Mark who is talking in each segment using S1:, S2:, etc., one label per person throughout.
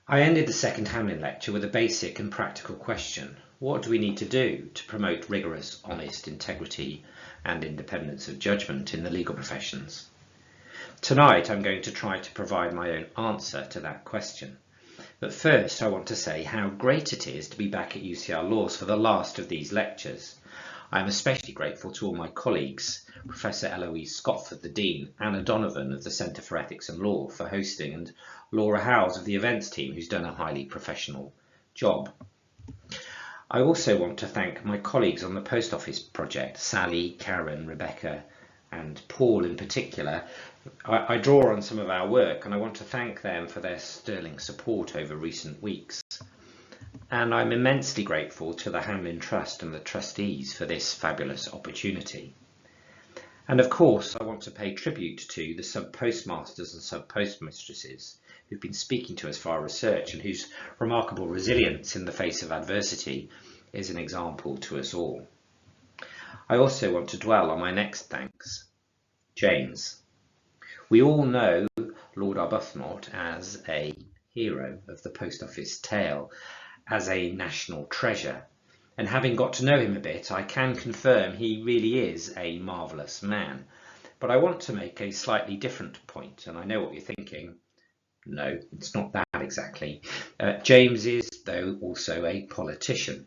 S1: I ended the second Hamlyn lecture with a basic and practical question. What do we need to do to promote rigorous, honest integrity and independence of judgment in the legal professions? Tonight I'm going to try to provide my own answer to that question. But first I want to say how great it is to be back at UCL Laws for the last of these lectures. I am especially grateful to all my colleagues, Professor Eloise Scotford, the Dean, Anna Donovan of the Centre for Ethics and Law for hosting, and Laura Howes of the events team, who's done a highly professional job. I also want to thank my colleagues on the Post Office project, Sally, Karen, Rebecca and Paul in particular. I draw on some of our work and I want to thank them for their sterling support over recent weeks. And I'm immensely grateful to the Hamlyn Trust and the trustees for this fabulous opportunity. And of course, I want to pay tribute to the sub-postmasters and sub-postmistresses who've been speaking to us for our research and whose remarkable resilience in the face of adversity is an example to us all. I also want to dwell on my next thanks, James. We all know Lord Arbuthnot as a hero of the Post Office tale, as a national treasure, and having got to know him a bit, I can confirm he really is a marvellous man. But I want to make a slightly different point, and I know what you're thinking. No, it's not that exactly. James is, though, also a politician.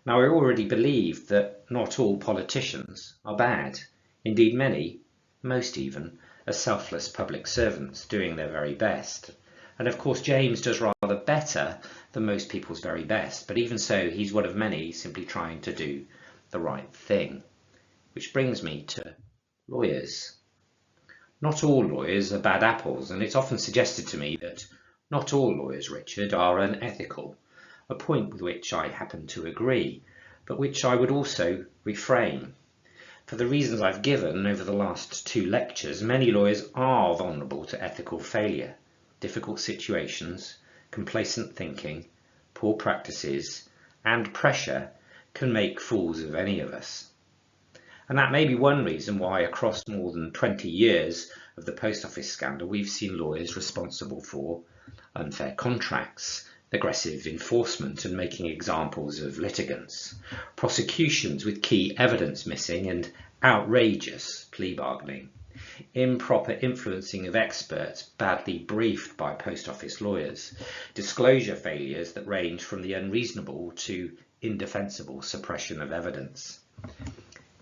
S1: Now, I already believe that not all politicians are bad. Indeed, many, most even, are selfless public servants doing their very best. And of course, James does rather better than most people's very best, but even so, he's one of many simply trying to do the right thing. Which brings me to lawyers. Not all lawyers are bad apples, and it's often suggested to me that not all lawyers, Richard, are unethical, a point with which I happen to agree, but which I would also reframe. For the reasons I've given over the last two lectures, many lawyers are vulnerable to ethical failure. Difficult situations, complacent thinking, poor practices, and pressure can make fools of any of us. And that may be one reason why across more than 20 years of the Post Office scandal, we've seen lawyers responsible for unfair contracts, aggressive enforcement and making examples of litigants, prosecutions with key evidence missing and outrageous plea bargaining, improper influencing of experts badly briefed by Post Office lawyers, disclosure failures that range from the unreasonable to indefensible suppression of evidence,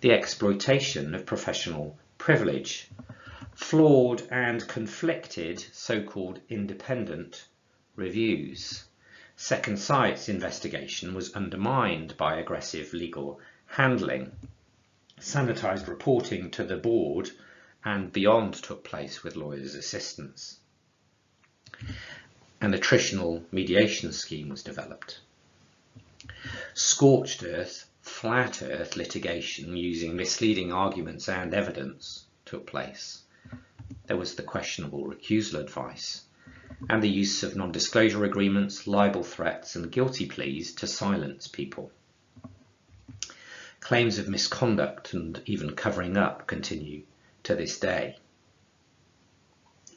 S1: the exploitation of professional privilege, flawed and conflicted so-called independent reviews. Second Sight's investigation was undermined by aggressive legal handling. Sanitised reporting to the board and beyond took place with lawyers' assistance. An attritional mediation scheme was developed. Scorched earth, flat earth litigation using misleading arguments and evidence took place. There was the questionable recusal advice and the use of non-disclosure agreements, libel threats and guilty pleas to silence people. Claims of misconduct and even covering up continue to this day.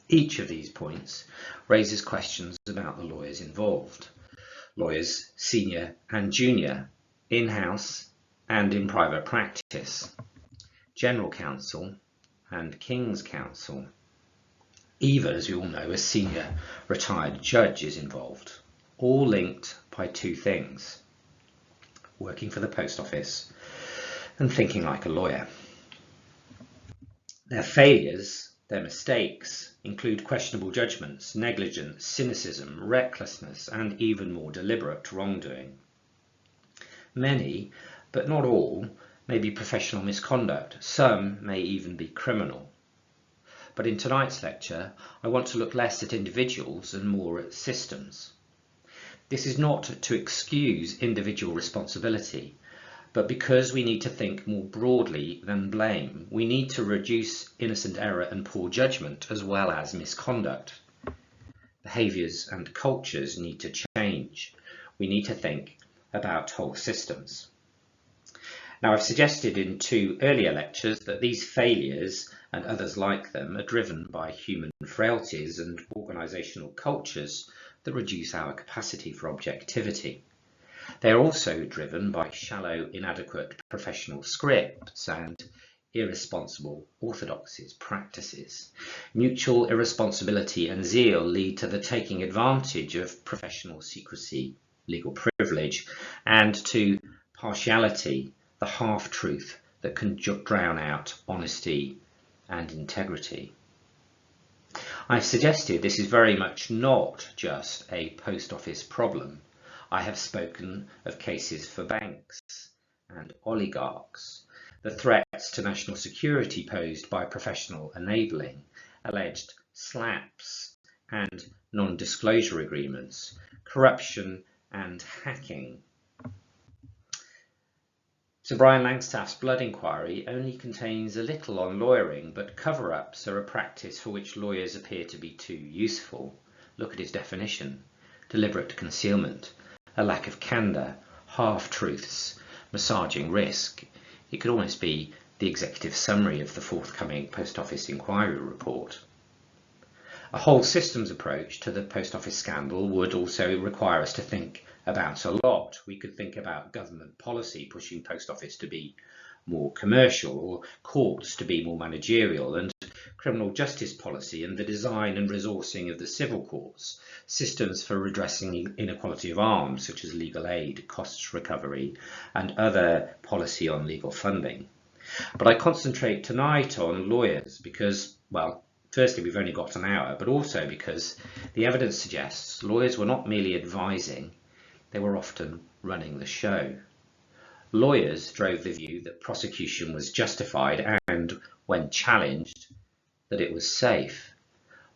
S1: Each of these points raises questions about the lawyers involved. Lawyers senior and junior, in-house and in private practice, General Counsel and King's Counsel. Even, as we all know, a senior retired judge is involved, all linked by two things: working for the Post Office and thinking like a lawyer. Their failures, their mistakes, include questionable judgments, negligence, cynicism, recklessness, and even more deliberate wrongdoing. Many, but not all, may be professional misconduct. Some may even be criminal. But in tonight's lecture, I want to look less at individuals and more at systems. This is not to excuse individual responsibility, but because we need to think more broadly than blame. We need to reduce innocent error and poor judgment as well as misconduct. Behaviours and cultures need to change. We need to think about whole systems. Now, I've suggested in 2 earlier lectures that these failures and others like them are driven by human frailties and organisational cultures that reduce our capacity for objectivity. They are also driven by shallow, inadequate professional scripts and irresponsible orthodoxies, practices. Mutual irresponsibility and zeal lead to the taking advantage of professional secrecy, legal privilege, and to partiality, the half-truth that can drown out honesty and integrity. I've suggested this is very much not just a post office problem. I have spoken of cases for banks and oligarchs, the threats to national security posed by professional enabling, alleged slaps and non-disclosure agreements, corruption and hacking. Sir Brian Langstaff's blood inquiry only contains a little on lawyering, but cover-ups are a practice for which lawyers appear to be too useful. Look at his definition: deliberate concealment, a lack of candour, half-truths, massaging risk. It could almost be the executive summary of the forthcoming Post Office inquiry report. A whole systems approach to the Post Office scandal would also require us to think about a lot. We could think about government policy pushing Post Office to be more commercial, or courts to be more managerial, and criminal justice policy and the design and resourcing of the civil courts, systems for redressing inequality of arms such as legal aid, costs recovery, and other policy on legal funding. But I concentrate tonight on lawyers because, well, firstly, we've only got an hour, but also because the evidence suggests lawyers were not merely advising, they were often running the show. Lawyers drove the view that prosecution was justified and, when challenged, that it was safe.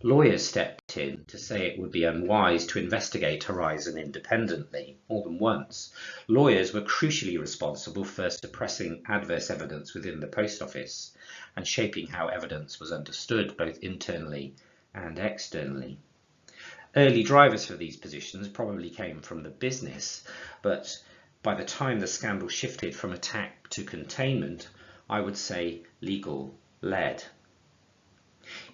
S1: Lawyers stepped in to say it would be unwise to investigate Horizon independently, more than once. Lawyers were crucially responsible for suppressing adverse evidence within the Post Office and shaping how evidence was understood both internally and externally. Early drivers for these positions probably came from the business, but by the time the scandal shifted from attack to containment, I would say legal-led.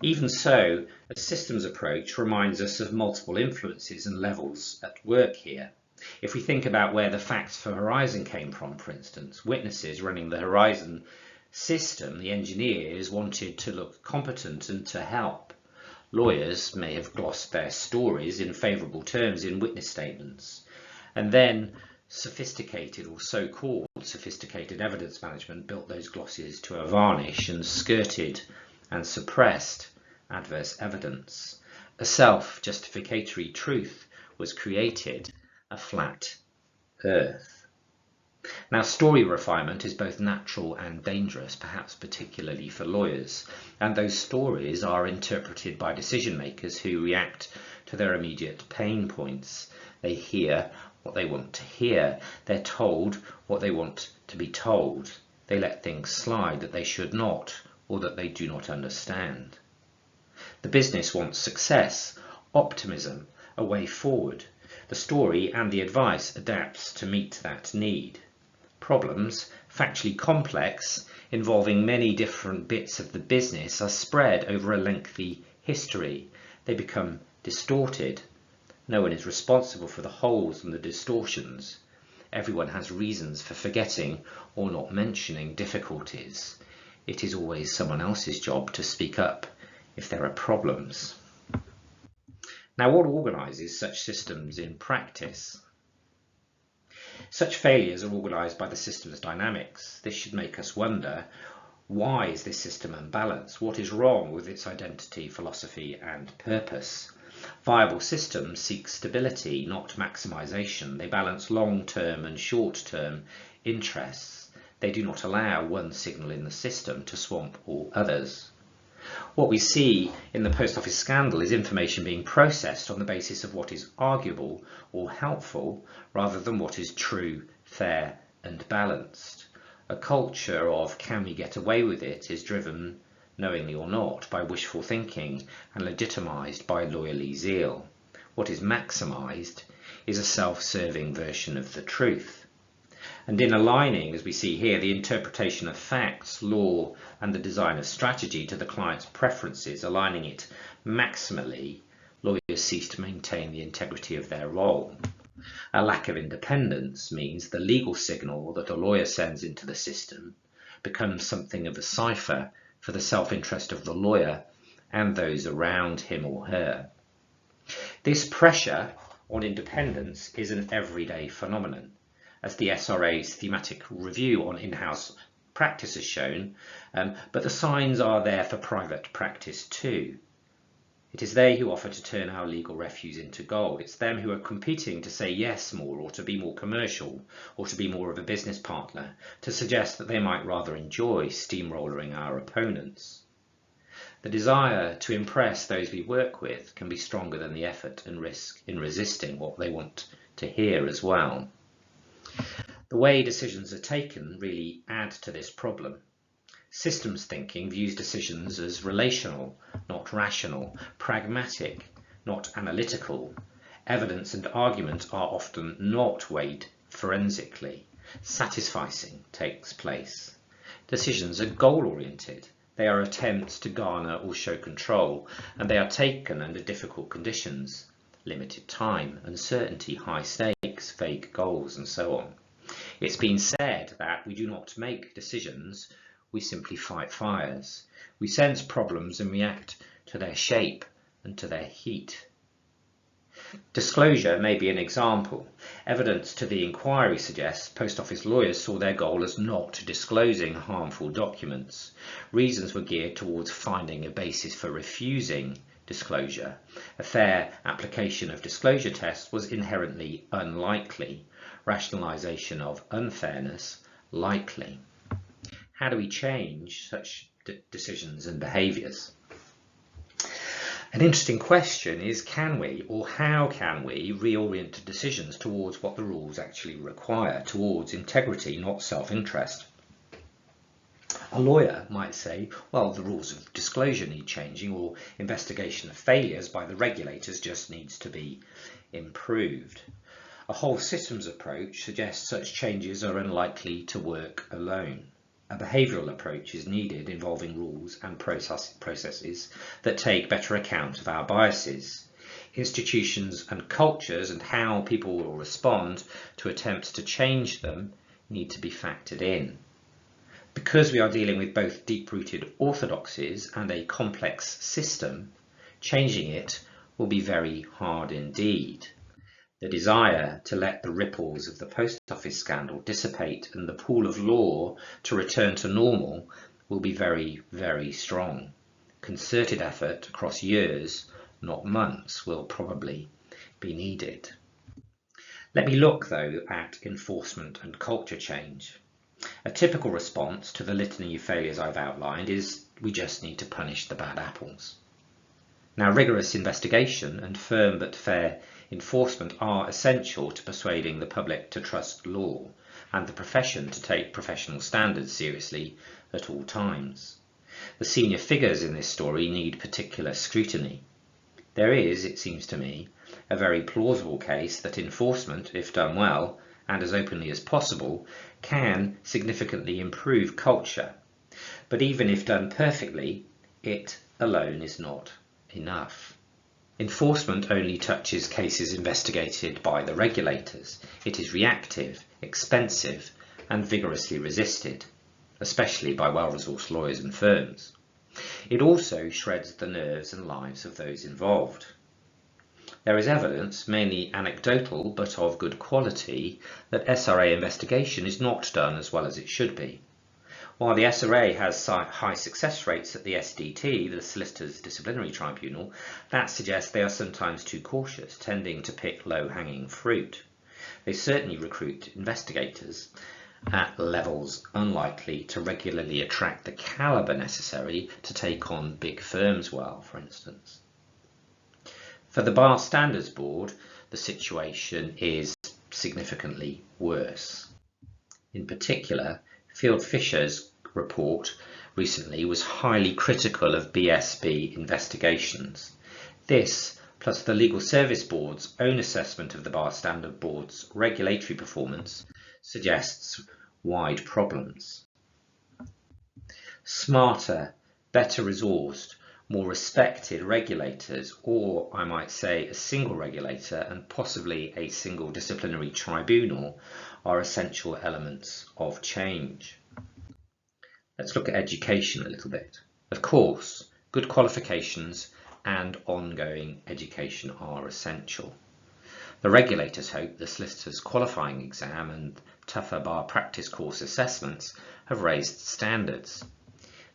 S1: Even so, a systems approach reminds us of multiple influences and levels at work here. If we think about where the facts for Horizon came from, for instance, witnesses running the Horizon system, the engineers, wanted to look competent and to help. Lawyers may have glossed their stories in favourable terms in witness statements, and then sophisticated or so-called sophisticated evidence management built those glosses to a varnish and skirted and suppressed adverse evidence. A self-justificatory truth was created, a flat earth. Now, story refinement is both natural and dangerous, perhaps particularly for lawyers, and those stories are interpreted by decision makers who react to their immediate pain points. They hear what they want to hear. They're told what they want to be told. They let things slide that they should not, or that they do not understand. The business wants success, optimism, a way forward. The story and the advice adapts to meet that need. Problems, factually complex, involving many different bits of the business, are spread over a lengthy history. They become distorted. No one is responsible for the holes and the distortions. Everyone has reasons for forgetting or not mentioning difficulties. It is always someone else's job to speak up if there are problems. Now, what organises such systems in practice? Such failures are organised by the system's dynamics. This should make us wonder, why is this system unbalanced? What is wrong with its identity, philosophy and purpose? Viable systems seek stability, not maximisation. They balance long-term and short-term interests. They do not allow one signal in the system to swamp all others. What we see in the Post Office scandal is information being processed on the basis of what is arguable or helpful, rather than what is true, fair and balanced. A culture of can we get away with it is driven, knowingly or not, by wishful thinking and legitimised by lawyerly zeal. What is maximised is a self-serving version of the truth. And in aligning, as we see here, the interpretation of facts, law, and the design of strategy to the client's preferences, aligning it maximally, lawyers cease to maintain the integrity of their role. A lack of independence means the legal signal that a lawyer sends into the system becomes something of a cipher for the self-interest of the lawyer and those around him or her. This pressure on independence is an everyday phenomenon, as the SRA's thematic review on in-house practice has shown, but the signs are there for private practice too. It is they who offer to turn our legal refuse into gold. It's them who are competing to say yes more, or to be more commercial, or to be more of a business partner, to suggest that they might rather enjoy steamrolling our opponents. The desire to impress those we work with can be stronger than the effort and risk in resisting what they want to hear as well. The way decisions are taken really add to this problem. Systems thinking views decisions as relational, not rational, pragmatic, not analytical. Evidence and argument are often not weighed forensically. Satisficing takes place. Decisions are goal-oriented. They are attempts to garner or show control, and they are taken under difficult conditions, limited time, uncertainty, high stakes, vague goals, and so on. It's been said that we do not make decisions, we simply fight fires. We sense problems and react to their shape and to their heat. Disclosure may be an example. Evidence to the inquiry suggests Post Office lawyers saw their goal as not disclosing harmful documents. Reasons were geared towards finding a basis for refusing disclosure. A fair application of disclosure tests was inherently unlikely. Rationalization of unfairness likely. How do we change such decisions and behaviours? An interesting question is, can we, or how can we, reorient decisions towards what the rules actually require, towards integrity, not self-interest? A lawyer might say, well, the rules of disclosure need changing, or investigation of failures by the regulators just needs to be improved. A whole systems approach suggests such changes are unlikely to work alone. A behavioural approach is needed involving rules and processes that take better account of our biases. Institutions and cultures and how people will respond to attempts to change them need to be factored in. Because we are dealing with both deep-rooted orthodoxies and a complex system, changing it will be very hard indeed. The desire to let the ripples of the Post Office scandal dissipate and the pool of law to return to normal will be very, very strong. Concerted effort across years, not months, will probably be needed. Let me look, though, at enforcement and culture change. A typical response to the litany of failures I've outlined is we just need to punish the bad apples. Now, rigorous investigation and firm but fair enforcement are essential to persuading the public to trust law and the profession to take professional standards seriously at all times. The senior figures in this story need particular scrutiny. There is, it seems to me, a very plausible case that enforcement, if done well and as openly as possible, can significantly improve culture. But even if done perfectly, it alone is not enough. Enforcement only touches cases investigated by the regulators. It is reactive, expensive, and vigorously resisted, especially by well-resourced lawyers and firms. It also shreds the nerves and lives of those involved. There is evidence, mainly anecdotal but of good quality, that SRA investigation is not done as well as it should be. While the SRA has high success rates at the SDT, the Solicitors Disciplinary Tribunal, that suggests they are sometimes too cautious, tending to pick low-hanging fruit. They certainly recruit investigators at levels unlikely to regularly attract the calibre necessary to take on big firms well, for instance. For the Bar Standards Board, the situation is significantly worse. In particular, Field Fisher's report recently was highly critical of BSB investigations. This, plus the Legal Service Board's own assessment of the Bar Standard Board's regulatory performance, suggests wide problems. Smarter, better resourced, more respected regulators, or I might say a single regulator and possibly a single disciplinary tribunal, are essential elements of change. Let's look at education a little bit. Of course, good qualifications and ongoing education are essential. The regulators hope the solicitor's qualifying exam and tougher bar practice course assessments have raised standards.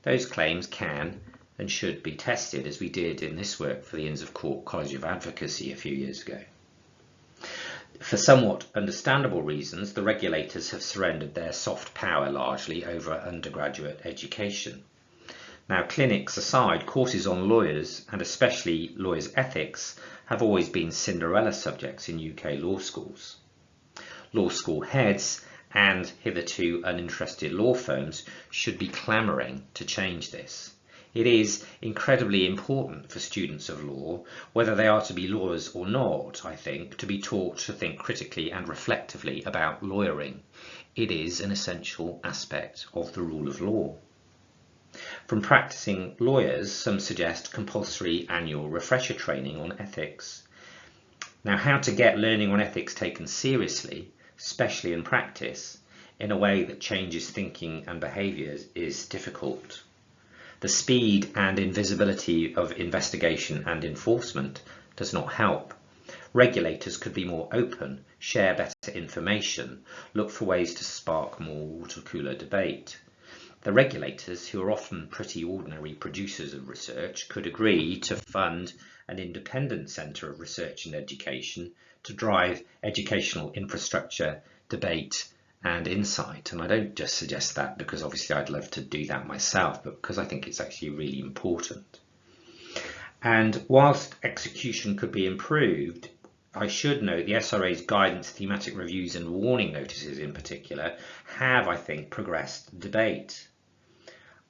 S1: Those claims can and should be tested, as we did in this work for the Inns of Court College of Advocacy a few years ago. For somewhat understandable reasons, the regulators have surrendered their soft power largely over undergraduate education. Now, clinics aside, courses on lawyers, and especially lawyers' ethics, have always been Cinderella subjects in UK law schools. Law school heads and hitherto uninterested law firms should be clamouring to change this. It is incredibly important for students of law, whether they are to be lawyers or not, I think, to be taught to think critically and reflectively about lawyering. It is an essential aspect of the rule of law. From practising lawyers, some suggest compulsory annual refresher training on ethics. Now, how to get learning on ethics taken seriously, especially in practice, in a way that changes thinking and behaviours is difficult. The speed and invisibility of investigation and enforcement does not help. Regulators could be more open, share better information, look for ways to spark more water-cooler debate. The regulators, who are often pretty ordinary producers of research, could agree to fund an independent centre of research and education to drive educational infrastructure, debate and insight. And I don't just suggest that because obviously I'd love to do that myself, but because I think it's actually really important. And whilst execution could be improved, I should note the SRA's guidance, thematic reviews and warning notices in particular have, I think, progressed debate.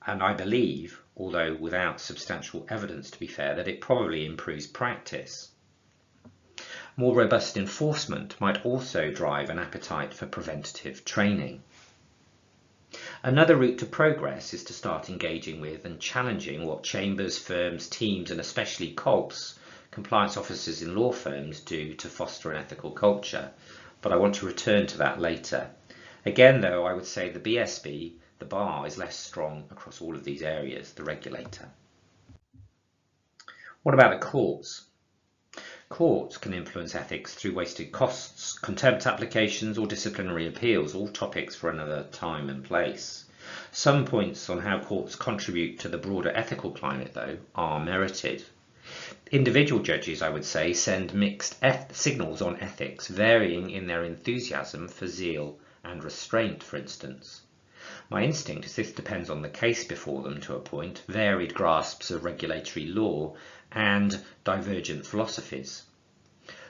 S1: And I believe, although without substantial evidence to be fair, that it probably improves practice. More robust enforcement might also drive an appetite for preventative training. Another route to progress is to start engaging with and challenging what chambers, firms, teams and especially COLPs, compliance officers in law firms, do to foster an ethical culture, but I want to return to that later. Again though, I would say the BSB, the bar, is less strong across all of these areas, the regulator. What about the courts? Courts can influence ethics through wasted costs, contempt applications or disciplinary appeals, all topics for another time and place. Some points on how courts contribute to the broader ethical climate, though, are merited. Individual judges, I would say, send mixed signals on ethics, varying in their enthusiasm for zeal and restraint, for instance. My instinct is this depends on the case before them to a point, varied grasps of regulatory law, and divergent philosophies.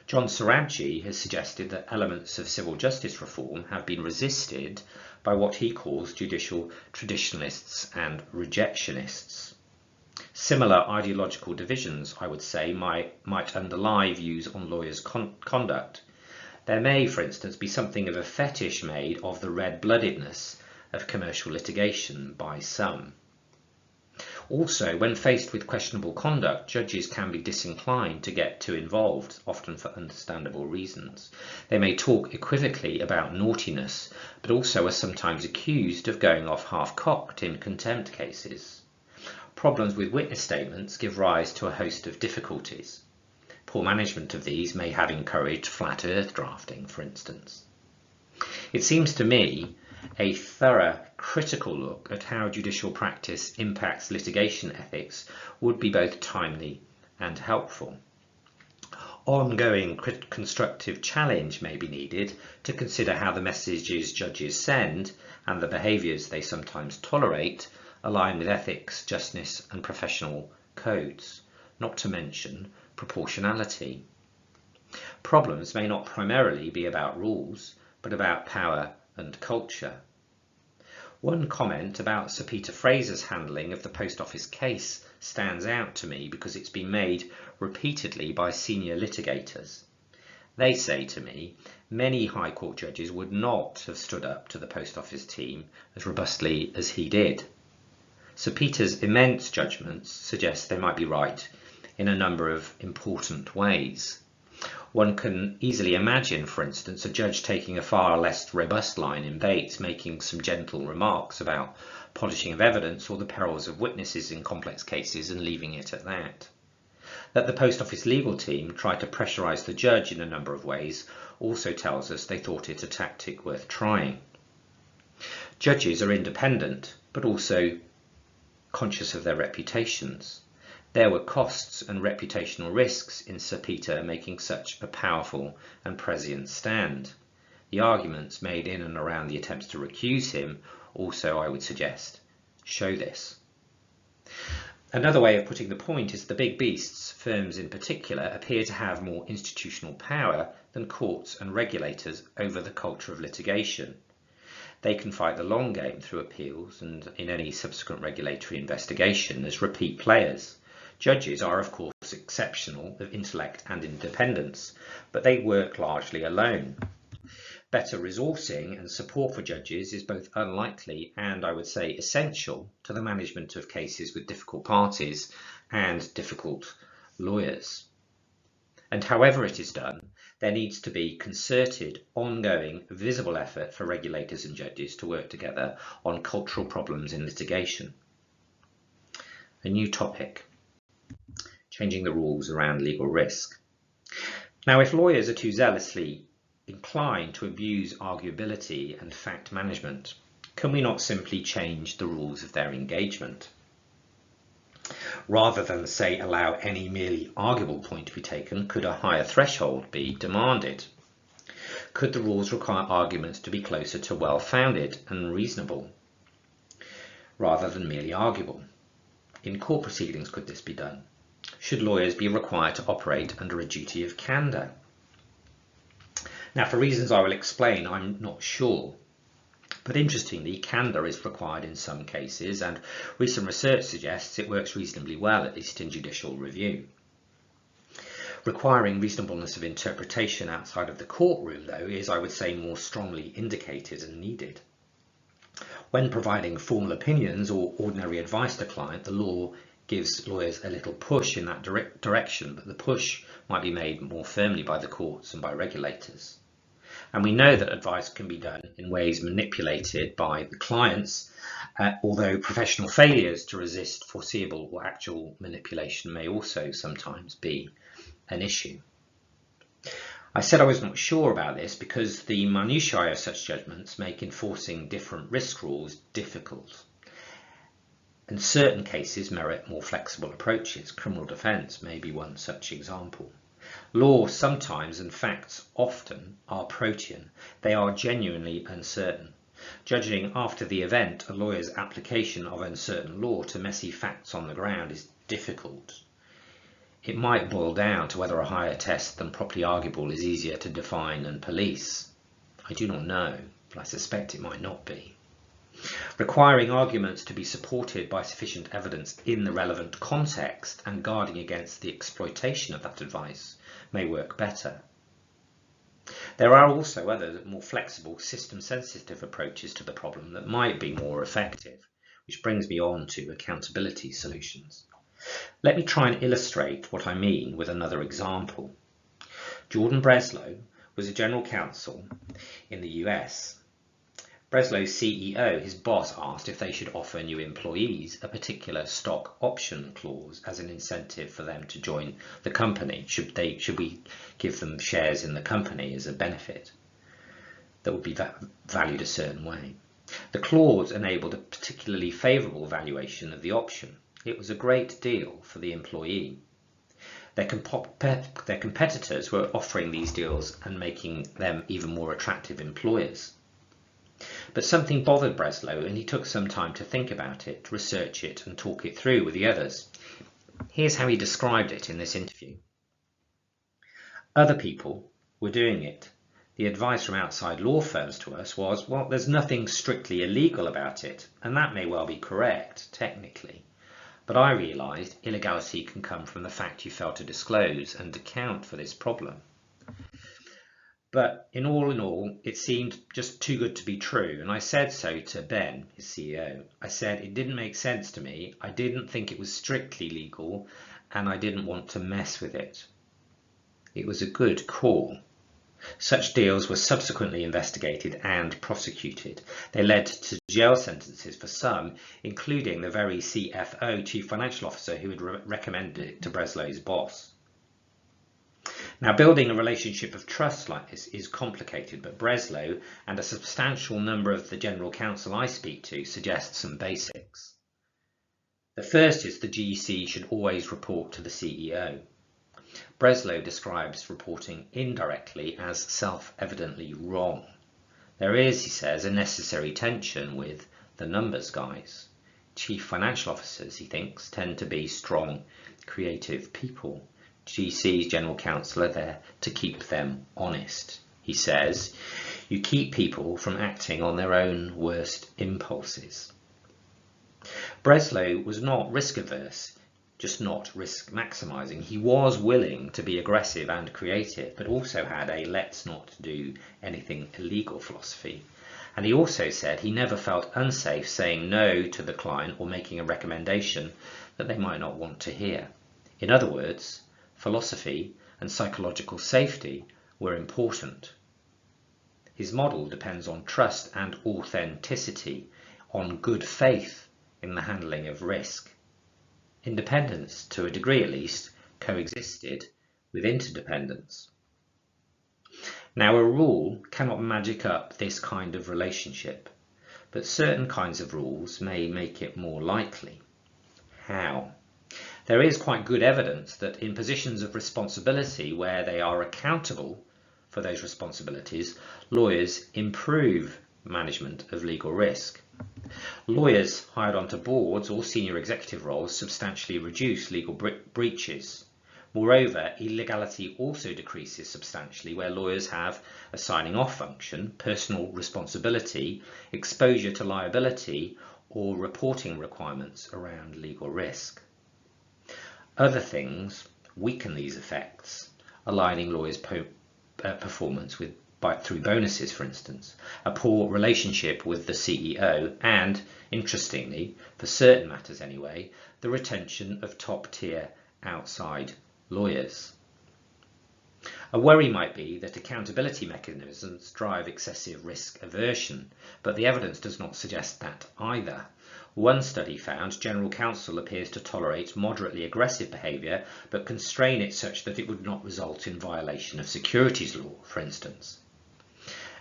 S1: John Sarabji has suggested that elements of civil justice reform have been resisted by what he calls judicial traditionalists and rejectionists. Similar ideological divisions, I would say, might underlie views on lawyers' conduct. There may, for instance, be something of a fetish made of the red-bloodedness of commercial litigation by some. Also, when faced with questionable conduct, judges can be disinclined to get too involved, often for understandable reasons. They may talk equivocally about naughtiness, but also are sometimes accused of going off half-cocked in contempt cases. Problems with witness statements give rise to a host of difficulties. Poor management of these may have encouraged flat earth drafting, for instance. It seems to me a thorough, critical look at how judicial practice impacts litigation ethics would be both timely and helpful. Ongoing constructive challenge may be needed to consider how the messages judges send and the behaviours they sometimes tolerate align with ethics, justness and professional codes, not to mention proportionality. Problems may not primarily be about rules, but about power and culture. One comment about Sir Peter Fraser's handling of the Post Office case stands out to me because it's been made repeatedly by senior litigators. They say to me, many High Court judges would not have stood up to the Post Office team as robustly as he did. Sir Peter's immense judgments suggest they might be right in a number of important ways. One can easily imagine, for instance, a judge taking a far less robust line in Bates, making some gentle remarks about polishing of evidence or the perils of witnesses in complex cases and leaving it at that. That the Post Office legal team tried to pressurise the judge in a number of ways also tells us they thought it a tactic worth trying. Judges are independent, but also conscious of their reputations. There were costs and reputational risks in Sir Peter making such a powerful and prescient stand. The arguments made in and around the attempts to recuse him also, I would suggest, show this. Another way of putting the point is the big beasts, firms in particular, appear to have more institutional power than courts and regulators over the culture of litigation. They can fight the long game through appeals and in any subsequent regulatory investigation as repeat players. Judges are, of course, exceptional of intellect and independence, but they work largely alone. Better resourcing and support for judges is both unlikely and, I would say, essential to the management of cases with difficult parties and difficult lawyers. And however it is done, there needs to be concerted, ongoing, visible effort for regulators and judges to work together on cultural problems in litigation. A new topic: changing the rules around legal risk. Now, if lawyers are too zealously inclined to abuse arguability and fact management, can we not simply change the rules of their engagement? Rather than, say, allow any merely arguable point to be taken, could a higher threshold be demanded? Could the rules require arguments to be closer to well-founded and reasonable, rather than merely arguable? In court proceedings, could this be done? Should lawyers be required to operate under a duty of candour? Now, for reasons I will explain, I'm not sure. But interestingly, candour is required in some cases, and recent research suggests it works reasonably well, at least in judicial review. Requiring reasonableness of interpretation outside of the courtroom, though, is, I would say, more strongly indicated and needed. When providing formal opinions or ordinary advice to client, the law gives lawyers a little push in that direction, but the push might be made more firmly by the courts and by regulators. And we know that advice can be done in ways manipulated by the clients, although professional failures to resist foreseeable or actual manipulation may also sometimes be an issue. I said I was not sure about this because the minutiae of such judgments make enforcing different risk rules difficult. And certain cases merit more flexible approaches. Criminal defence may be one such example. Law sometimes, and facts often, are protean. They are genuinely uncertain. Judging after the event a lawyer's application of uncertain law to messy facts on the ground is difficult. It might boil down to whether a higher test than properly arguable is easier to define and police. I do not know, but I suspect it might not be. Requiring arguments to be supported by sufficient evidence in the relevant context and guarding against the exploitation of that advice may work better. There are also other more flexible, system-sensitive approaches to the problem that might be more effective, which brings me on to accountability solutions. Let me try and illustrate what I mean with another example. Jordan Breslow was a general counsel in the US. Breslow's CEO, his boss, asked if they should offer new employees a particular stock option clause as an incentive for them to join the company. Should we give them shares in the company as a benefit that would be valued a certain way? The clause enabled a particularly favourable valuation of the option. It was a great deal for the employee. Their competitors were offering these deals and making them even more attractive employers. But something bothered Breslow, and he took some time to think about it, research it, and talk it through with the others. Here's how he described it in this interview. Other people were doing it. The advice from outside law firms to us was, well, there's nothing strictly illegal about it, and that may well be correct, technically. But I realised illegality can come from the fact you failed to disclose and account for this problem. But in all, it seemed just too good to be true. And I said so to Ben, his CEO. I said it didn't make sense to me. I didn't think it was strictly legal, and I didn't want to mess with it. It was a good call. Such deals were subsequently investigated and prosecuted. They led to jail sentences for some, including the very CFO, Chief Financial Officer, who had recommended it to Breslow's boss. Now, building a relationship of trust like this is complicated, but Breslow and a substantial number of the general counsel I speak to suggest some basics. The first is the GC should always report to the CEO. Breslow describes reporting indirectly as self-evidently wrong. There is, he says, a necessary tension with the numbers guys. Chief financial officers, he thinks, tend to be strong, creative people. GC's general counsel are there to keep them honest. He says, you keep people from acting on their own worst impulses. Breslow was not risk averse, just not risk maximising. He was willing to be aggressive and creative, but also had a let's not do anything illegal philosophy. And he also said he never felt unsafe saying no to the client or making a recommendation that they might not want to hear. In other words, philosophy and psychological safety were important. His model depends on trust and authenticity, on good faith in the handling of risk. Independence, to a degree at least, coexisted with interdependence. Now, a rule cannot magic up this kind of relationship, but certain kinds of rules may make it more likely. How? There is quite good evidence that in positions of responsibility where they are accountable for those responsibilities, lawyers improve management of legal risk. Lawyers hired onto boards or senior executive roles substantially reduce legal breaches. Moreover, illegality also decreases substantially where lawyers have a signing off function, personal responsibility, exposure to liability, or reporting requirements around legal risk. Other things weaken these effects, aligning lawyers' performance through bonuses, for instance, a poor relationship with the CEO, and, interestingly, for certain matters anyway, the retention of top-tier outside lawyers. A worry might be that accountability mechanisms drive excessive risk aversion, but the evidence does not suggest that either. One study found general counsel appears to tolerate moderately aggressive behaviour, but constrain it such that it would not result in violation of securities law, for instance.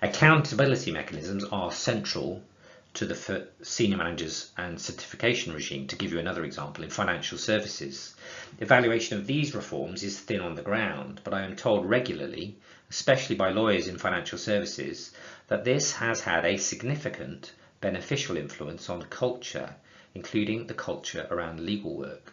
S1: Accountability mechanisms are central to the senior managers and certification regime. To give you another example, in financial services, evaluation of these reforms is thin on the ground, but I am told regularly, especially by lawyers in financial services, that this has had a significant beneficial influence on culture, including the culture around legal work.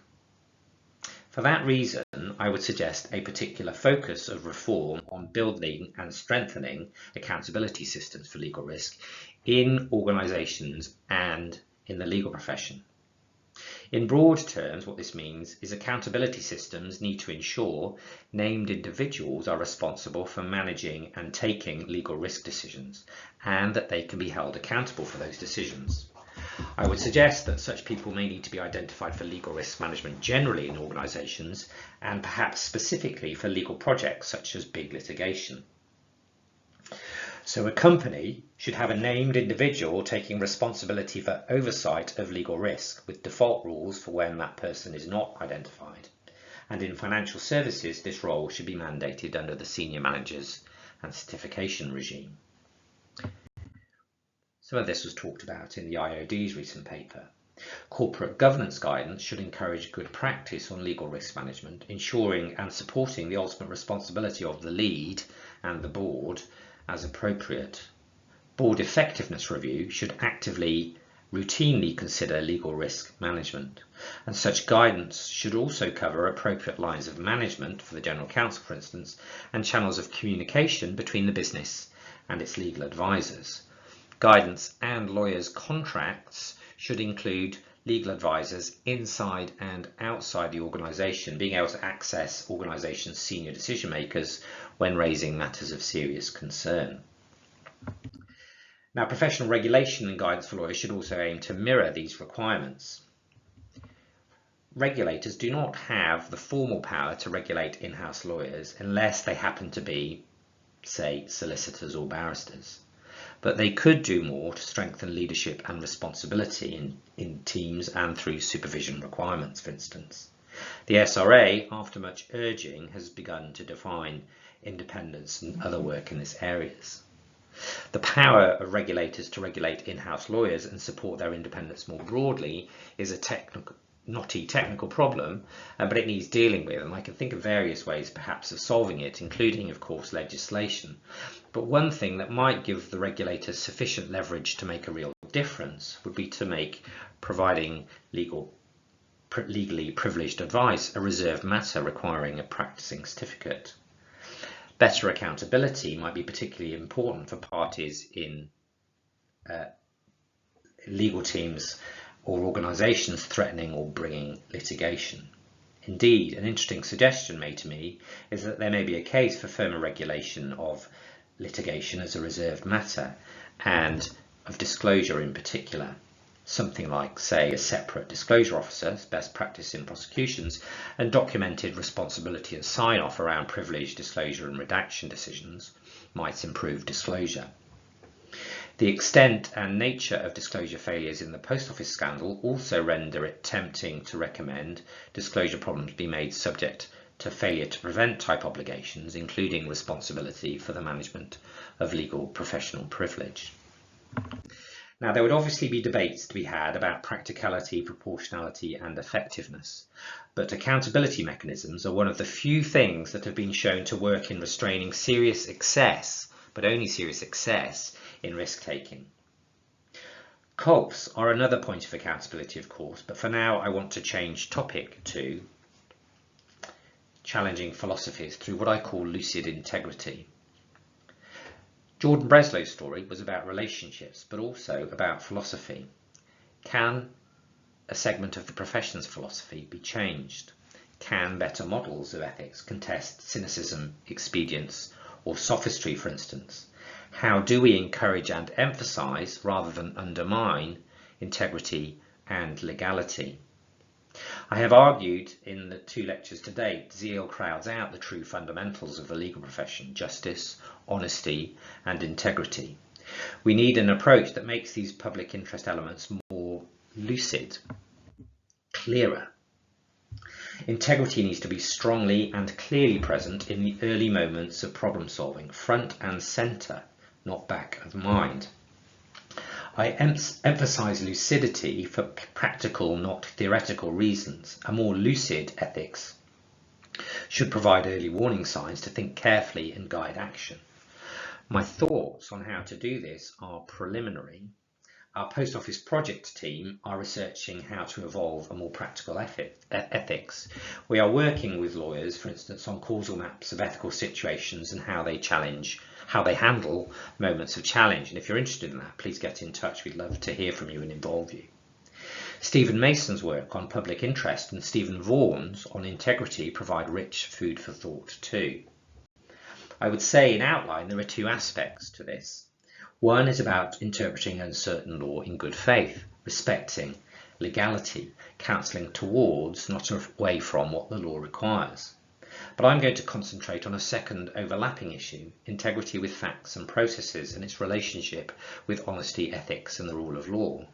S1: For that reason, I would suggest a particular focus of reform on building and strengthening accountability systems for legal risk in organisations and in the legal profession. In broad terms, what this means is accountability systems need to ensure named individuals are responsible for managing and taking legal risk decisions, and that they can be held accountable for those decisions. I would suggest that such people may need to be identified for legal risk management generally in organisations, and perhaps specifically for legal projects such as big litigation. So a company should have a named individual taking responsibility for oversight of legal risk, with default rules for when that person is not identified. And in financial services, this role should be mandated under the senior managers and certification regime. Some of this was talked about in the IOD's recent paper. Corporate governance guidance should encourage good practice on legal risk management, ensuring and supporting the ultimate responsibility of the lead and the board as appropriate. Board effectiveness review should actively, routinely consider legal risk management, and such guidance should also cover appropriate lines of management for the General Counsel, for instance, and channels of communication between the business and its legal advisors. Guidance and lawyers' contracts should include legal advisors inside and outside the organisation being able to access organisation's senior decision makers when raising matters of serious concern. Now, professional regulation and guidance for lawyers should also aim to mirror these requirements. Regulators do not have the formal power to regulate in-house lawyers unless they happen to be, say, solicitors or barristers. But they could do more to strengthen leadership and responsibility in teams and through supervision requirements, for instance. The SRA, after much urging, has begun to define independence and other work in these areas. The power of regulators to regulate in-house lawyers and support their independence more broadly is a knotty technical problem, but it needs dealing with, and I can think of various ways perhaps of solving it, including of course legislation. But one thing that might give the regulators sufficient leverage to make a real difference would be to make providing legally privileged advice a reserved matter requiring a practicing certificate. Better accountability might be particularly important for parties in legal teams or organisations threatening or bringing litigation. Indeed, an interesting suggestion made to me is that there may be a case for firmer regulation of litigation as a reserved matter and of disclosure in particular. Something like, say, a separate disclosure officer, best practice in prosecutions, and documented responsibility and sign-off around privilege, disclosure and redaction decisions might improve disclosure. The extent and nature of disclosure failures in the post office scandal also render it tempting to recommend disclosure problems be made subject to failure to prevent type obligations, including responsibility for the management of legal professional privilege. Now, there would obviously be debates to be had about practicality, proportionality and effectiveness, but accountability mechanisms are one of the few things that have been shown to work in restraining serious excess, but only serious excess, in risk-taking. COPs are another point of accountability, of course, but for now I want to change topic to challenging philosophies through what I call lucid integrity. Jordan Breslow's story was about relationships, but also about philosophy. Can a segment of the profession's philosophy be changed? Can better models of ethics contest cynicism, expedience, or sophistry, for instance? How do we encourage and emphasize, rather than undermine, integrity and legality? I have argued in the 2 lectures to date, zeal crowds out the true fundamentals of the legal profession: justice, honesty, and integrity. We need an approach that makes these public interest elements more lucid, clearer. Integrity needs to be strongly and clearly present in the early moments of problem solving, front and centre, not back of mind. I emphasise lucidity for practical, not theoretical reasons. A more lucid ethics should provide early warning signs to think carefully and guide action. My thoughts on how to do this are preliminary. Our post office project team are researching how to evolve a more practical ethics. We are working with lawyers, for instance, on causal maps of ethical situations and how they handle moments of challenge. And if you're interested in that, please get in touch. We'd love to hear from you and involve you. Stephen Mason's work on public interest and Stephen Vaughan's on integrity provide rich food for thought too. I would say in outline there are 2 aspects to this. One is about interpreting uncertain law in good faith, respecting legality, counselling towards, not away from, what the law requires. But I'm going to concentrate on a second overlapping issue, integrity with facts and processes and its relationship with honesty, ethics and the rule of law.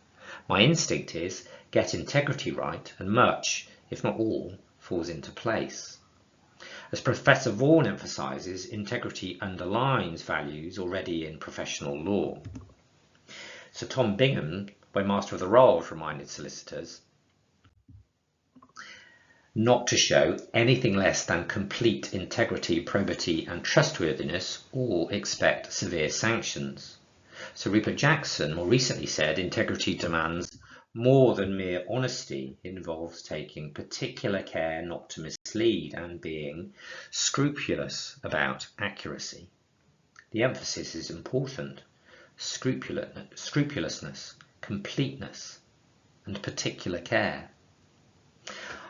S1: My instinct is get integrity right and much, if not all, falls into place. As Professor Vaughan emphasises, integrity underlines values already in professional law. Sir Tom Bingham, when Master of the Rolls, reminded solicitors not to show anything less than complete integrity, probity and trustworthiness, or expect severe sanctions. Sir Rupert Jackson more recently said integrity demands more than mere honesty, involves taking particular care not to mislead and being scrupulous about accuracy. The emphasis is important: scrupulousness, completeness and particular care.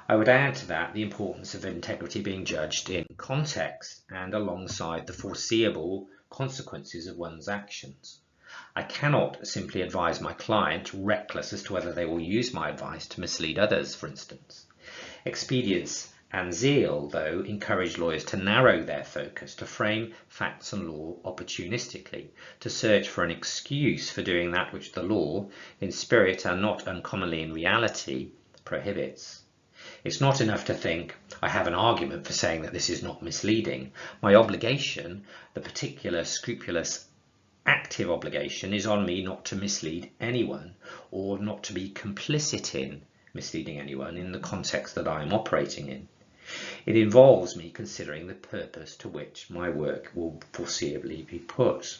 S1: I would add to that the importance of integrity being judged in context and alongside the foreseeable consequences of one's actions. I cannot simply advise my client, reckless as to whether they will use my advice to mislead others, for instance. Expedience and zeal, though, encourage lawyers to narrow their focus, to frame facts and law opportunistically, to search for an excuse for doing that which the law, in spirit and not uncommonly in reality, prohibits. It's not enough to think, I have an argument for saying that this is not misleading. My obligation, the particular scrupulous active obligation, is on me not to mislead anyone or not to be complicit in misleading anyone in the context that I am operating in. It involves me considering the purpose to which my work will foreseeably be put.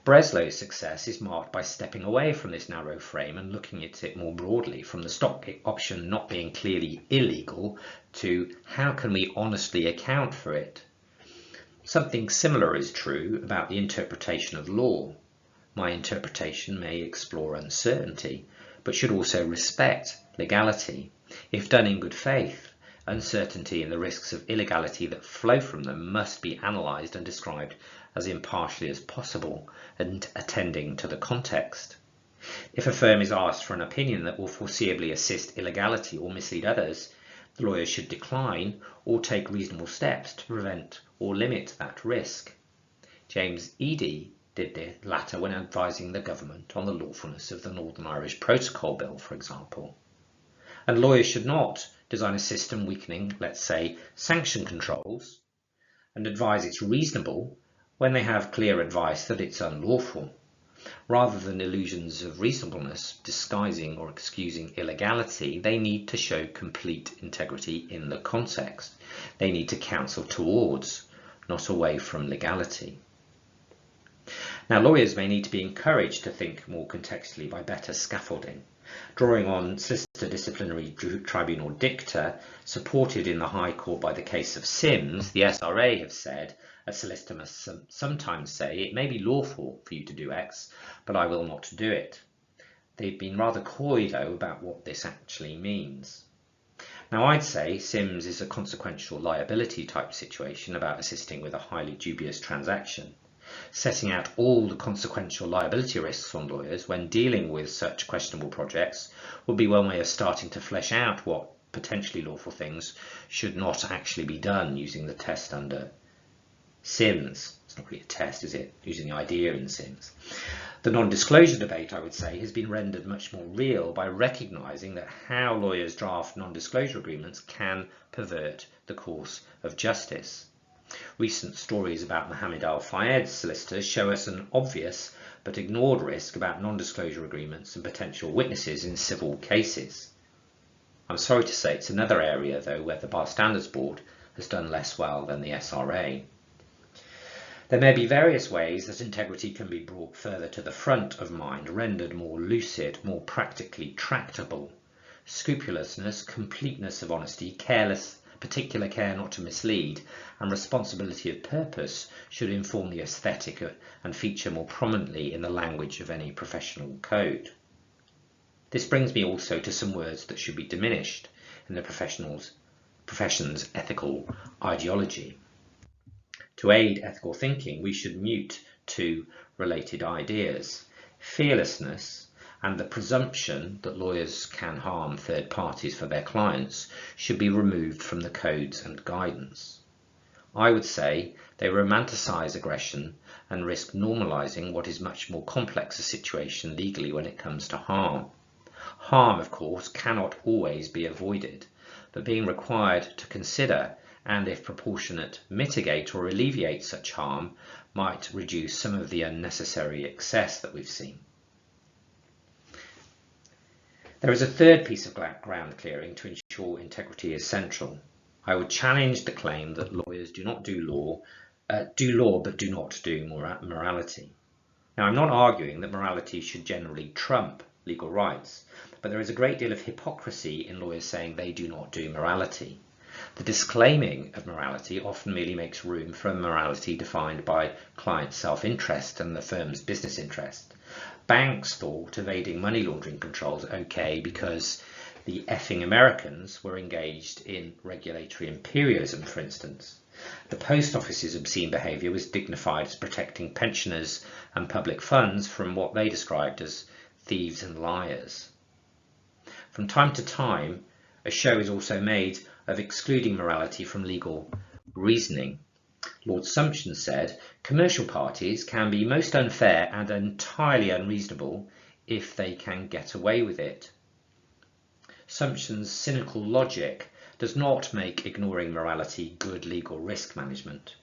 S1: Breslow's success is marked by stepping away from this narrow frame and looking at it more broadly, from the stock option not being clearly illegal to how can we honestly account for it. Something similar is true about the interpretation of law. My interpretation may explore uncertainty, but should also respect legality. If done in good faith, uncertainty and the risks of illegality that flow from them must be analysed and described as impartially as possible and attending to the context. If a firm is asked for an opinion that will foreseeably assist illegality or mislead others, the lawyer should decline or take reasonable steps to prevent or limit that risk. James Eadie did the latter when advising the government on the lawfulness of the Northern Irish Protocol Bill, for example. And lawyers should not design a system weakening, let's say, sanction controls and advise it's reasonable when they have clear advice that it's unlawful. Rather than illusions of reasonableness disguising or excusing illegality, they need to show complete integrity in the context. They need to counsel towards, not away from legality. Now, lawyers may need to be encouraged to think more contextually by better scaffolding. Drawing on Solicitor Disciplinary Tribunal dicta, supported in the High Court by the case of Sims, the SRA have said, a solicitor must sometimes say, it may be lawful for you to do X, but I will not do it. They've been rather coy, though, about what this actually means. Now, I'd say Sims is a consequential liability type situation about assisting with a highly dubious transaction. Setting out all the consequential liability risks on lawyers when dealing with such questionable projects would be one way of starting to flesh out what potentially lawful things should not actually be done using the test under Sims. It's not really a test, is it? Using the idea in Sims. The non-disclosure debate, I would say, has been rendered much more real by recognising that how lawyers draft non-disclosure agreements can pervert the course of justice. Recent stories about Mohammed Al-Fayed's solicitors show us an obvious but ignored risk about non-disclosure agreements and potential witnesses in civil cases. I'm sorry to say it's another area, though, where the Bar Standards Board has done less well than the SRA. There may be various ways that integrity can be brought further to the front of mind, rendered more lucid, more practically tractable. Scrupulousness, completeness of honesty, particular care not to mislead, and responsibility of purpose should inform the aesthetic and feature more prominently in the language of any professional code. This brings me also to some words that should be diminished in the profession's ethical ideology. To aid ethical thinking, we should mute two related ideas: fearlessness and the presumption that lawyers can harm third parties for their clients should be removed from the codes and guidance. I would say they romanticize aggression and risk normalizing what is much more complex a situation legally when it comes to harm. Harm, of course, cannot always be avoided, but being required to consider and, if proportionate, mitigate or alleviate such harm might reduce some of the unnecessary excess that we've seen. There is a third piece of ground clearing to ensure integrity is central. I would challenge the claim that lawyers do law but do not do morality. Now, I'm not arguing that morality should generally trump legal rights, but there is a great deal of hypocrisy in lawyers saying they do not do morality. The disclaiming of morality often merely makes room for a morality defined by client self-interest and the firm's business interest, banks thought evading money laundering controls okay because the effing Americans were engaged in regulatory imperialism, for instance. The post office's obscene behaviour was dignified as protecting pensioners and public funds from what they described as thieves and liars. From time to time, a show is also made of excluding morality from legal reasoning. Lord Sumption said, "Commercial parties can be most unfair and entirely unreasonable if they can get away with it." Sumption's cynical logic does not make ignoring morality good legal risk management.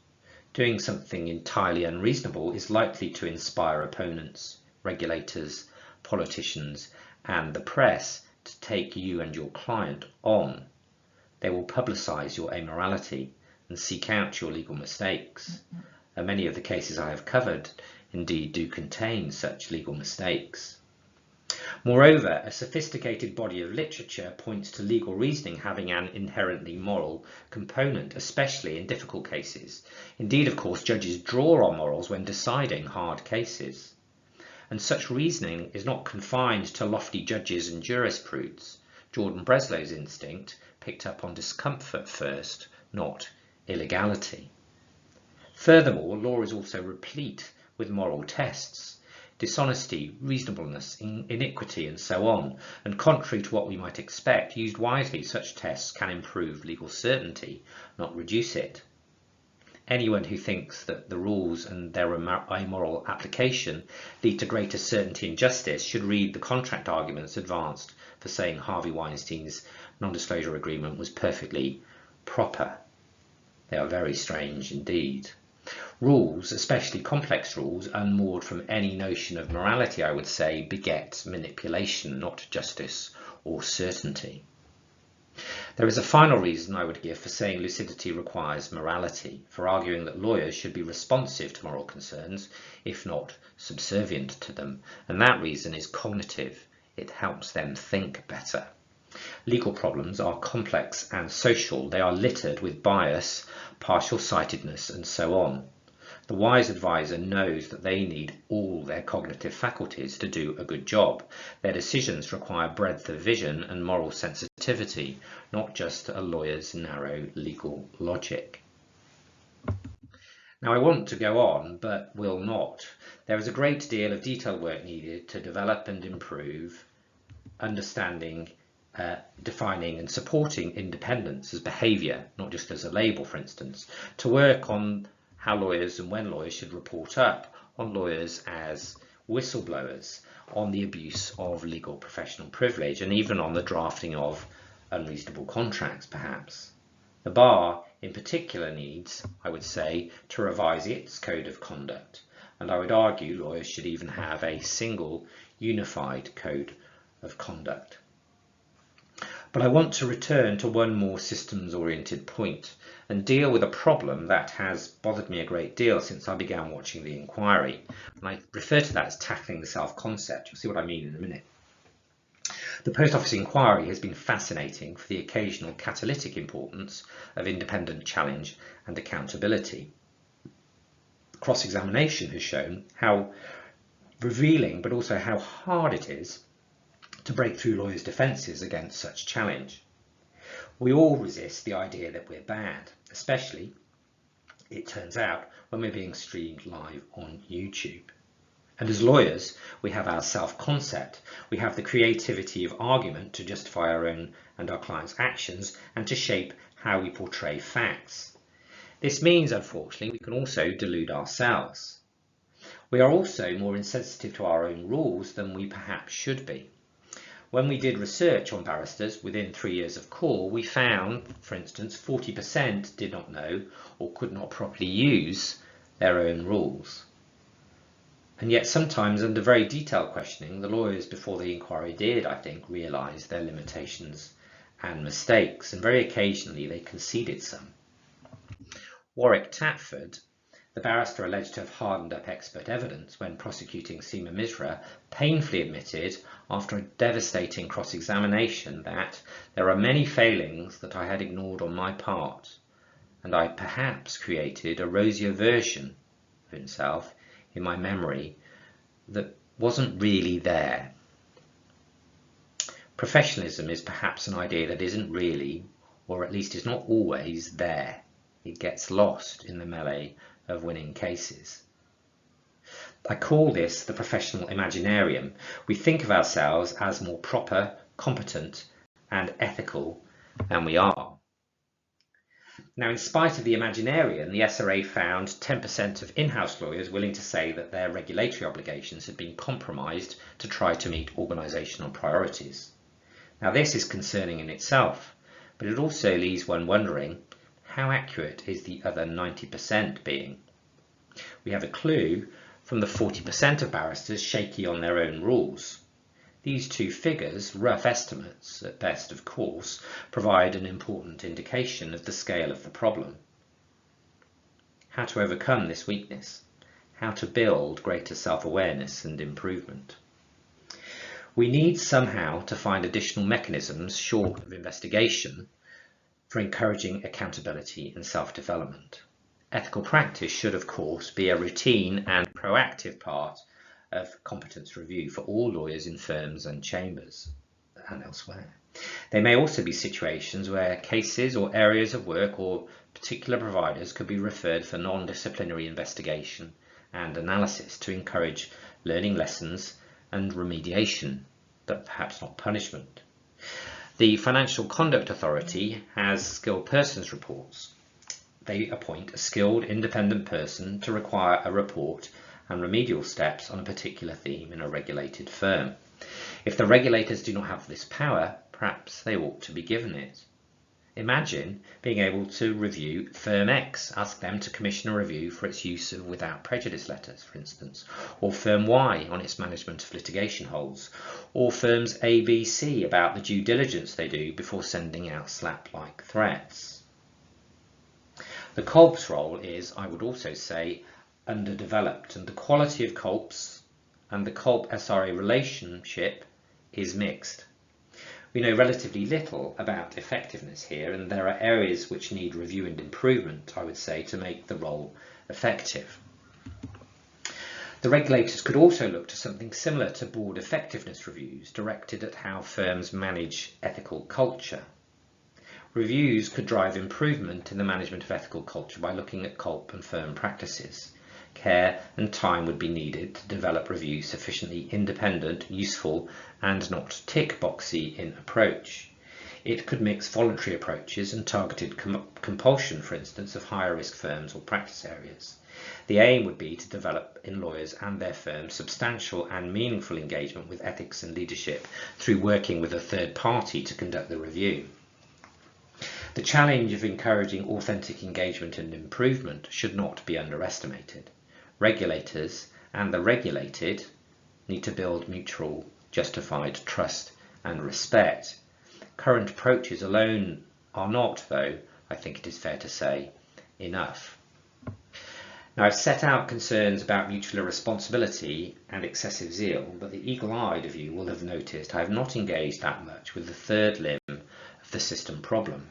S1: Doing something entirely unreasonable is likely to inspire opponents, regulators, politicians, and the press to take you and your client on. They will publicise your amorality and seek out your legal mistakes. And many of the cases I have covered indeed do contain such legal mistakes. Moreover, a sophisticated body of literature points to legal reasoning having an inherently moral component, especially in difficult cases. Indeed, of course, judges draw on morals when deciding hard cases. And such reasoning is not confined to lofty judges and jurisprudence. Jordan Breslow's instinct picked up on discomfort first, not illegality. Furthermore, law is also replete with moral tests. Dishonesty, reasonableness, iniquity, and so on, and contrary to what we might expect, used wisely, such tests can improve legal certainty, not reduce it. Anyone who thinks that the rules and their amoral application lead to greater certainty and justice should read the contract arguments advanced for saying Harvey Weinstein's non-disclosure agreement was perfectly proper. They are very strange indeed. Rules, especially complex rules, unmoored from any notion of morality, I would say, beget manipulation, not justice or certainty. There is a final reason I would give for saying lucidity requires morality, for arguing that lawyers should be responsive to moral concerns, if not subservient to them, and that reason is cognitive. It helps them think better. Legal problems are complex and social. They are littered with bias, partial-sightedness, and so on. The wise advisor knows that they need all their cognitive faculties to do a good job. Their decisions require breadth of vision and moral sensitivity, not just a lawyer's narrow legal logic. Now I want to go on, but will not. There is a great deal of detailed work needed to develop and improve understanding, defining and supporting independence as behaviour, not just as a label, for instance, to work on how lawyers and when lawyers should report up, on lawyers as whistleblowers, on the abuse of legal professional privilege, and even on the drafting of unreasonable contracts, perhaps. The bar in particular needs, I would say, to revise its code of conduct, and I would argue lawyers should even have a single unified code of conduct. But I want to return to one more systems-oriented point and deal with a problem that has bothered me a great deal since I began watching the inquiry. And I refer to that as tackling the self-concept. You'll see what I mean in a minute. The Post Office inquiry has been fascinating for the occasional catalytic importance of independent challenge and accountability. Cross-examination has shown how revealing but also how hard it is to break through lawyers' defences against such challenge. We all resist the idea that we're bad, especially, it turns out, when we're being streamed live on YouTube. And as lawyers, we have our self-concept. We have the creativity of argument to justify our own and our clients' actions and to shape how we portray facts. This means, unfortunately, we can also delude ourselves. We are also more insensitive to our own rules than we perhaps should be. When we did research on barristers within 3 years of call, we found, for instance, 40% did not know or could not properly use their own rules. And yet sometimes under very detailed questioning, the lawyers before the inquiry did, I think, realise their limitations and mistakes, and very occasionally they conceded some. Warwick Tatford, the barrister alleged to have hardened up expert evidence when prosecuting Seema Misra, painfully admitted after a devastating cross-examination that there are many failings that I had ignored on my part, and I perhaps created a rosier version of himself in my memory that wasn't really there. Professionalism is perhaps an idea that isn't really, or at least is not always, there. It gets lost in the melee of winning cases. I call this the professional imaginarium. We think of ourselves as more proper, competent, and ethical than we are. Now, in spite of the imaginarium, the SRA found 10% of in-house lawyers willing to say that their regulatory obligations had been compromised to try to meet organisational priorities. Now, this is concerning in itself, but it also leaves one wondering, how accurate is the other 90% being? We have a clue from the 40% of barristers shaky on their own rules. These two figures, rough estimates at best of course, provide an important indication of the scale of the problem. How to overcome this weakness? How to build greater self-awareness and improvement? We need somehow to find additional mechanisms short of investigation for encouraging accountability and self-development. Ethical practice should, of course, be a routine and proactive part of competence review for all lawyers in firms and chambers and elsewhere. There may also be situations where cases or areas of work or particular providers could be referred for non-disciplinary investigation and analysis to encourage learning lessons and remediation, but perhaps not punishment. The Financial Conduct Authority has skilled persons reports. They appoint a skilled independent person to require a report and remedial steps on a particular theme in a regulated firm. If the regulators do not have this power, perhaps they ought to be given it. Imagine being able to review Firm X, ask them to commission a review for its use of without prejudice letters, for instance, or Firm Y on its management of litigation holds, or Firms A, B, C about the due diligence they do before sending out slap-like threats. The COLP's role is, I would also say, underdeveloped, and the quality of COLPs and the COLP-SRA relationship is mixed. We know relatively little about effectiveness here, and there are areas which need review and improvement, I would say, to make the role effective. The regulators could also look to something similar to board effectiveness reviews directed at how firms manage ethical culture. Reviews could drive improvement in the management of ethical culture by looking at COLP and firm practices. Care and time would be needed to develop reviews sufficiently independent, useful, and not tick-boxy in approach. It could mix voluntary approaches and targeted compulsion, for instance, of higher risk firms or practice areas. The aim would be to develop in lawyers and their firms substantial and meaningful engagement with ethics and leadership through working with a third party to conduct the review. The challenge of encouraging authentic engagement and improvement should not be underestimated. Regulators and the regulated need to build mutual justified trust and respect. Current approaches alone are not, though, I think it is fair to say, enough. Now, I've set out concerns about mutual irresponsibility and excessive zeal, but the eagle-eyed of you will have noticed I have not engaged that much with the third limb of the system problem,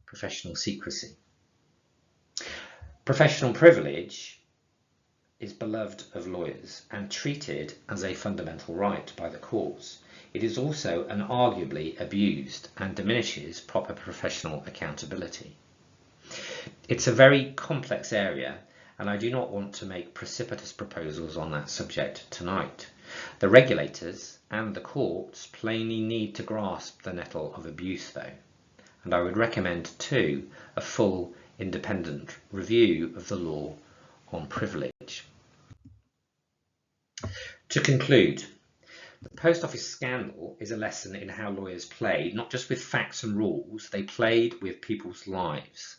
S1: professional secrecy. Professional privilege is beloved of lawyers and treated as a fundamental right by the courts. It is also unarguably abused and diminishes proper professional accountability. It's a very complex area, and I do not want to make precipitous proposals on that subject tonight. The regulators and the courts plainly need to grasp the nettle of abuse, though, and I would recommend too a full independent review of the law on privilege. To conclude, the Post Office scandal is a lesson in how lawyers played, not just with facts and rules, they played with people's lives.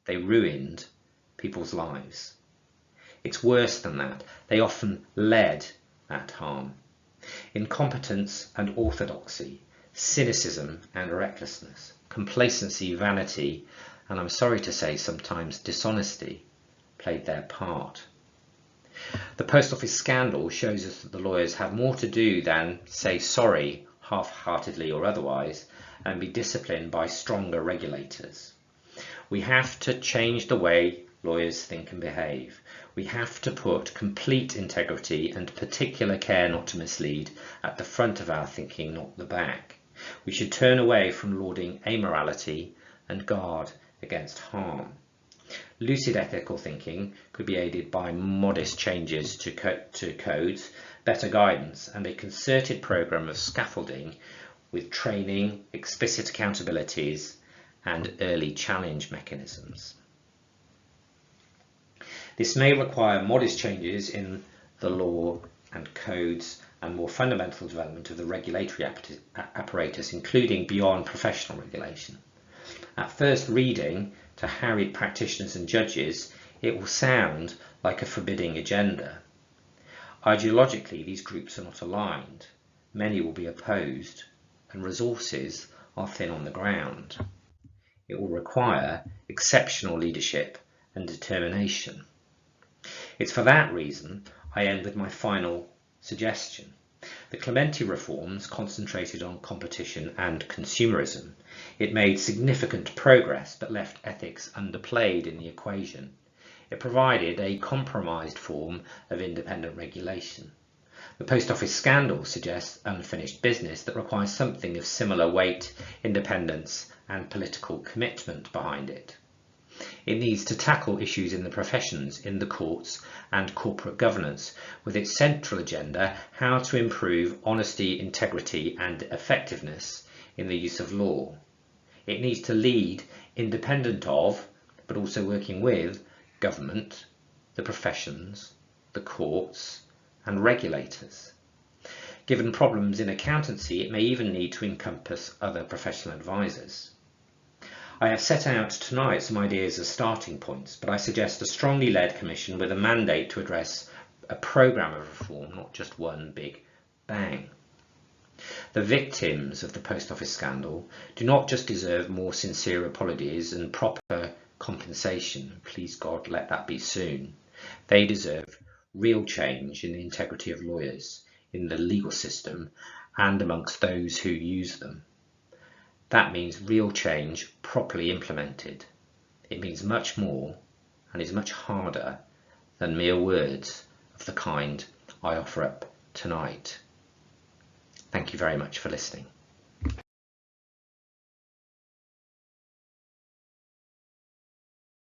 S1: They ruined people's lives. It's worse than that. They often led that harm. Incompetence and orthodoxy, cynicism and recklessness, complacency, vanity, and I'm sorry to say sometimes dishonesty played their part. The Post Office scandal shows us that the lawyers have more to do than say sorry, half-heartedly or otherwise, and be disciplined by stronger regulators. We have to change the way lawyers think and behave. We have to put complete integrity and particular care not to mislead at the front of our thinking, not the back. We should turn away from lauding amorality and guard against harm. Lucid ethical thinking could be aided by modest changes to codes, better guidance, and a concerted programme of scaffolding with training, explicit accountabilities, and early challenge mechanisms. This may require modest changes in the law and codes and more fundamental development of the regulatory apparatus, including beyond professional regulation. At first reading, to harried practitioners and judges, it will sound like a forbidding agenda. Ideologically, these groups are not aligned. Many will be opposed, and resources are thin on the ground. It will require exceptional leadership and determination. It's for that reason I end with my final suggestion. The Clementi reforms concentrated on competition and consumerism. It made significant progress but left ethics underplayed in the equation. It provided a compromised form of independent regulation. The post office scandal suggests unfinished business that requires something of similar weight, independence, and political commitment behind it. It needs to tackle issues in the professions, in the courts, and corporate governance, with its central agenda how to improve honesty, integrity, and effectiveness in the use of law. It needs to lead independent of, but also working with, government, the professions, the courts, and regulators. Given problems in accountancy, it may even need to encompass other professional advisors. I have set out tonight some ideas as starting points, but I suggest a strongly led commission with a mandate to address a programme of reform, not just one big bang. The victims of the post office scandal do not just deserve more sincere apologies and proper compensation. Please God, let that be soon. They deserve real change in the integrity of lawyers, in the legal system, and amongst those who use them. That means real change properly implemented. It means much more and is much harder than mere words of the kind I offer up tonight. Thank you very much for listening.